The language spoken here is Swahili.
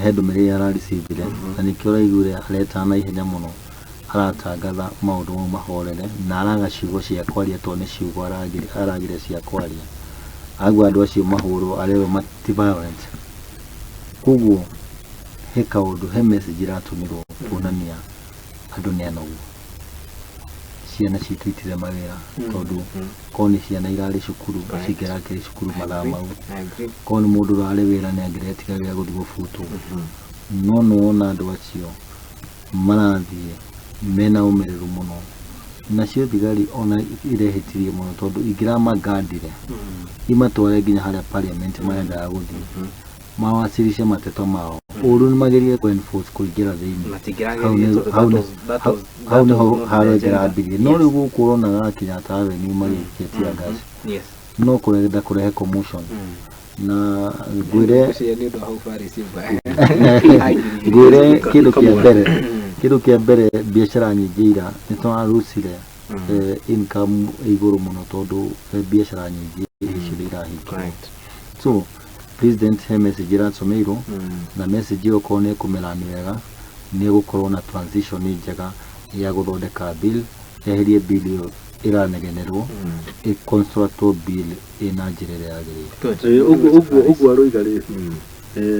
head meri ara receive na nikio raigure areta na ihenya muno aratangatha maundu mahorere na araga ciugo cia kwaria to ni ciugo aragire cia kwaria agwa andu acio mahuro arero mati violent kuguo he kaundu he message ratumirwo kuonania andu ni anogu ciana citu itire mawira tondu koni ciana irari cukuru cigerakire cukuru mathaa mau koni mundu rari wira ni angiretigagira guthi gubutu no na andu acio marathie mena umereru muno nacio thigari ona irehitirie muno tondu ingirama gandire imatware nginya haria parliament marenda guthi mawasilishe mateto mao uru ni magerie ku enforce kuingira thiini hau niho harengera mbiri no riu gukurona gakinya tawe ni marikitia gas no kurenda kurehe commotion na gwire kidu kia mbere biashara nyingi ira nitwarusire income iguru muno tondu biashara nyingi icirira hiki so president he message ratsomeiro na message yo kone kumerani wega ni gukorwo na transition njega ya guthondeka bill eherie bill yo iranegenerwo construct bill ina njirere yagirire ugu aroiga ri